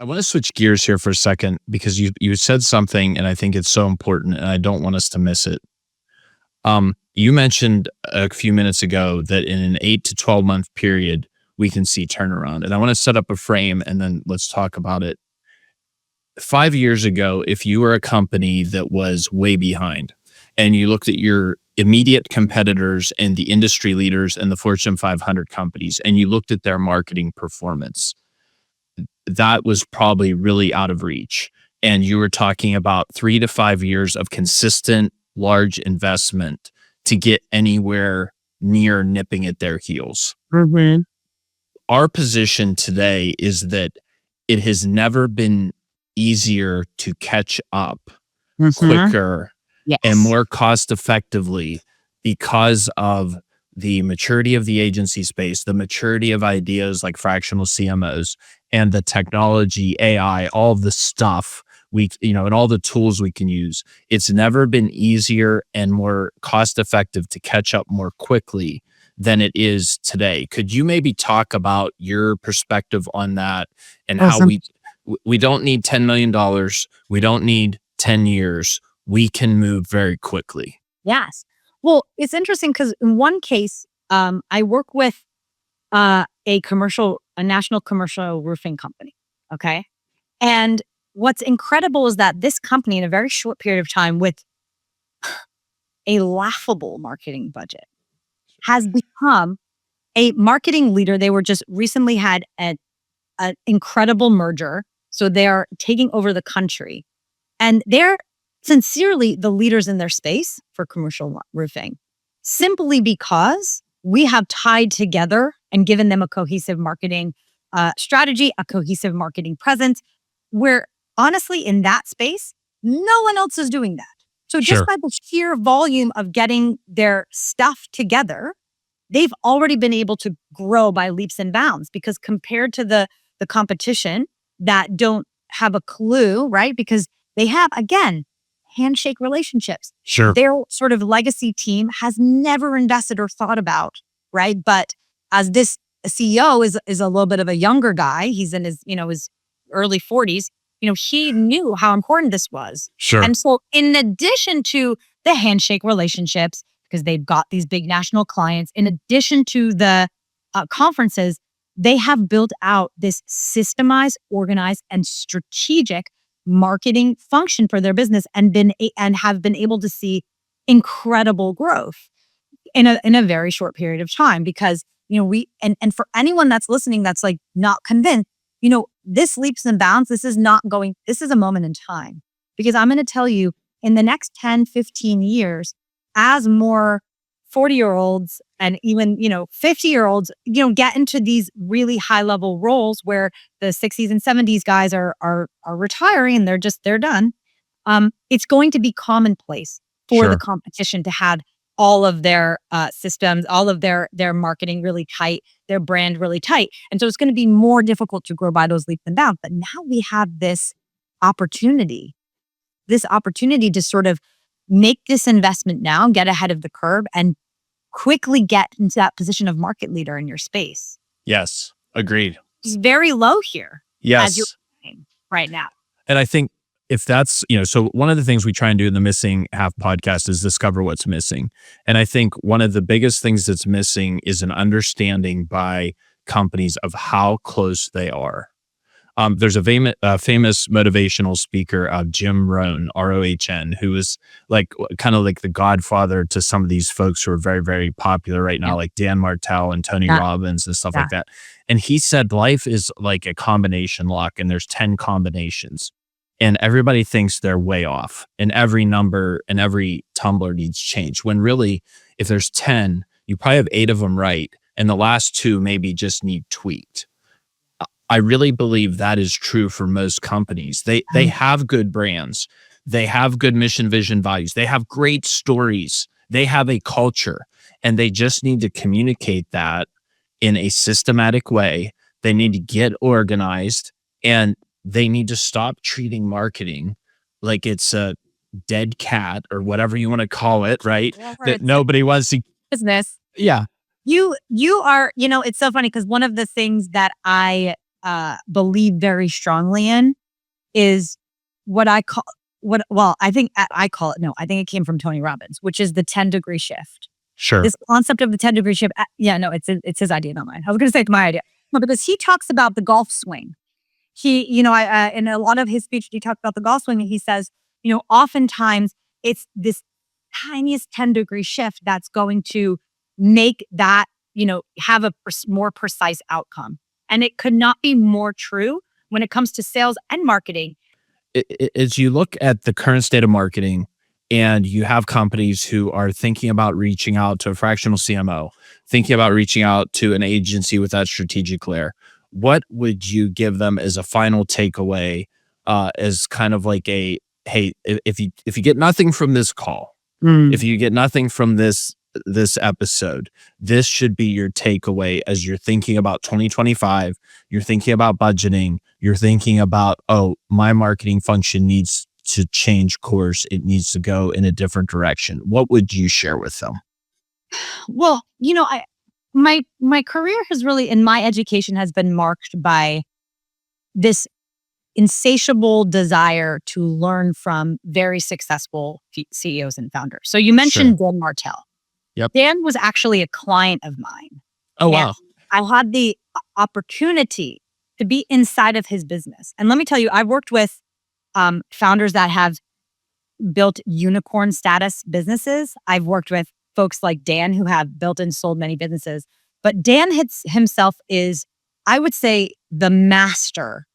I want to switch gears here for a second because you said something and I think it's so important and I don't want us to miss it. You mentioned a few minutes ago that in an 8 to 12 month period we can see turnaround, and I want to set up a frame and then let's talk about it. 5 years ago, if you were a company that was way behind and you looked at your immediate competitors and the industry leaders and the Fortune 500 companies and you looked at their marketing performance, that was probably really out of reach. And you were talking about 3 to 5 years of consistent large investment to get anywhere near nipping at their heels. Mhm. Our position today is that it has never been easier to catch up Mhm. quicker and Yes. more cost effectively because of the maturity of the agency space, the maturity of ideas like fractional CMOs, and the technology, AI, all of the stuff and all the tools we can use. It's never been easier and more cost effective to catch up more quickly than it is today. Could you maybe talk about your perspective on that and how Awesome. we don't need $10 million, we don't need 10 years, we can move very quickly. Yes. Well, it's interesting because in one case, I work with a national commercial roofing company. Okay. And what's incredible is that this company, in a very short period of time, with a laughable marketing budget, has become a marketing leader. They were just recently had an incredible merger. So they are taking over the country. And they're sincerely the leaders in their space for commercial roofing, simply because we have tied together and given them a cohesive marketing strategy, a cohesive marketing presence, where honestly, in that space, no one else is doing that. So just Sure. by the sheer volume of getting their stuff together, they've already been able to grow by leaps and bounds, because compared to the competition that don't have a clue, right? Because they have, again, handshake relationships. Sure. Their sort of legacy team has never invested or thought about, right? But as this CEO is a little bit of a younger guy, he's in his early 40s, he knew how important this was. Sure. And so in addition to the handshake relationships, because they've got these big national clients, in addition to the conferences, they have built out this systemized, organized, and strategic marketing function for their business, and have been able to see incredible growth in a very short period of time. Because and for anyone that's listening that's like not convinced, this leaps and bounds, this is a moment in time. Because I'm going to tell you, in the next 10, 15 years, as more 40-year-olds and even 50-year-olds get into these really high level roles where the 60s and 70s guys are retiring and they're done, it's going to be commonplace for the Sure. competition to have all of their systems, all of their marketing really tight, their brand really tight. And so it's going to be more difficult to grow by those leaps and bounds. But now we have this opportunity to sort of make this investment now, get ahead of the curve, and quickly get into that position of market leader in your space. Yes. Agreed. It's very low here as you're Yes. saying right now. And I think if that's, so one of the things we try and do in the Missing Half podcast is discover what's missing. And I think one of the biggest things that's missing is an understanding by companies of how close they are. There's a famous motivational speaker, Jim Rohn, Rohn, who is kind of like the godfather to some of these folks who are very, very popular right now, Yeah. like Dan Martell and Tony Yeah. Robbins and stuff Yeah. like that. And he said life is like a combination lock, and there's 10 combinations. And everybody thinks they're way off, and every number and every tumbler needs change. When really, if there's 10, you probably have 8 of them right, and the last 2 maybe just need tweaked. I really believe that is true for most companies. They have good brands. They have good mission, vision, values. They have great stories. They have a culture, and they just need to communicate that in a systematic way. They need to get organized, and they need to stop treating marketing like it's a dead cat or whatever you want to call it, right? Whatever, That it's nobody wants to. business. Yeah. You are, it's so funny because one of the things that I believe very strongly in is what I call I call it, no, I think it came from Tony Robbins, which is the 10-degree shift. Sure. This concept of the 10-degree shift. Yeah, no, it's his idea, not mine. I was going to say it's my idea. No, because he talks about the golf swing. In a lot of his speech, he talked about the golf swing, and he says, oftentimes it's this tiniest 10-degree shift that's going to make that, have a more precise outcome. And it could not be more true when it comes to sales and marketing. As you look at the current state of marketing and you have companies who are thinking about reaching out to a fractional CMO, thinking about reaching out to an agency with that strategic layer, what would you give them as a final takeaway, as kind of like hey, if you get nothing from this call, if you get nothing from this episode, this should be your takeaway as you're thinking about 2025, you're thinking about budgeting, you're thinking about, oh, my marketing function needs to change course. It needs to go in a different direction. What would you share with them? Well, my career has really, in my education, has been marked by this insatiable desire to learn from very successful CEOs and founders. So you mentioned Dan Martell. Yep. Dan was actually a client of mine. Oh, wow. I had the opportunity to be inside of his business. And let me tell you, I've worked with founders that have built unicorn status businesses. I've worked with folks like Dan who have built and sold many businesses. But Dan himself is, I would say, the master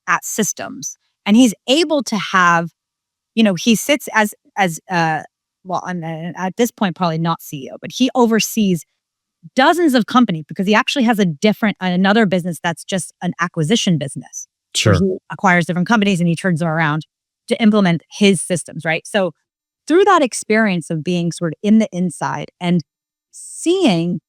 at systems. And he's able to have, he sits as well, at this point, probably not CEO, but he oversees dozens of companies because he actually has another business that's just an acquisition business. Sure. He acquires different companies and he turns them around to implement his systems, right? So through that experience of being sort of in the inside and seeing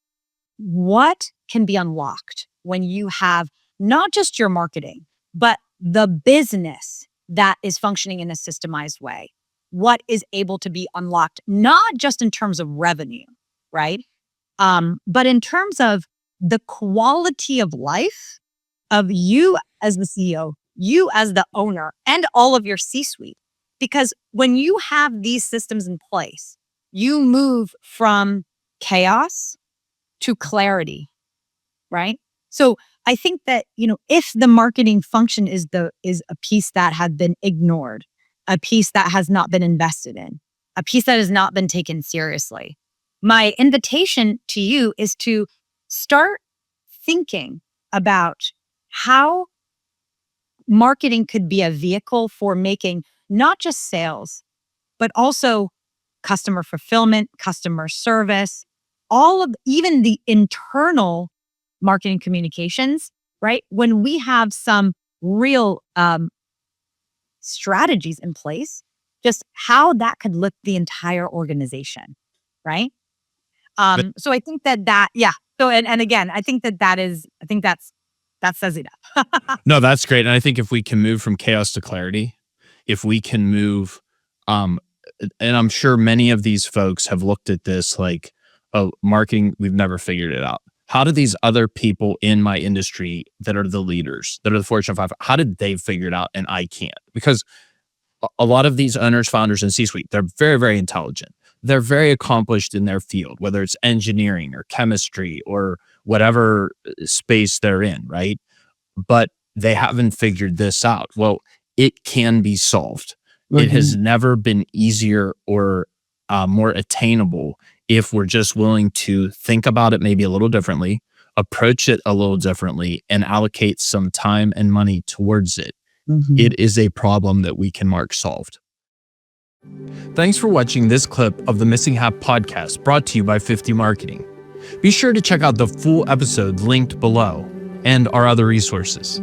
what can be unlocked when you have not just your marketing, but the business that is functioning in a systemized way, what is able to be unlocked, not just in terms of revenue, right? But in terms of the quality of life of you as the CEO, you as the owner, and all of your C-suite. Because when you have these systems in place, you move from chaos to clarity, right? So I think that, if the marketing function is a piece that has been ignored, a piece that has not been invested in, a piece that has not been taken seriously, my invitation to you is to start thinking about how marketing could be a vehicle for making not just sales, but also customer fulfillment, customer service, even the internal marketing communications, right? When we have some real strategies in place, just how that could lift the entire organization, right? So I think yeah. So, and again, I think that says enough. No, that's great. And I think if we can move from chaos to clarity, if we can move, and I'm sure many of these folks have looked at this like, oh, marketing, we've never figured it out. How do these other people in my industry that are the leaders, that are the Fortune 500, how did they figure it out and I can't? Because a lot of these owners, founders, and C-suite, they're very, very intelligent. They're very accomplished in their field, whether it's engineering or chemistry or whatever space they're in, right? But they haven't figured this out. Well, it can be solved. It has never been easier or more attainable if we're just willing to think about it maybe a little differently, approach it a little differently, and allocate some time and money towards it. It is a problem that we can mark solved. Thanks for watching this clip of the Missing Hat podcast brought to you by 50 Marketing. Be sure to check out the full episode linked below and our other resources.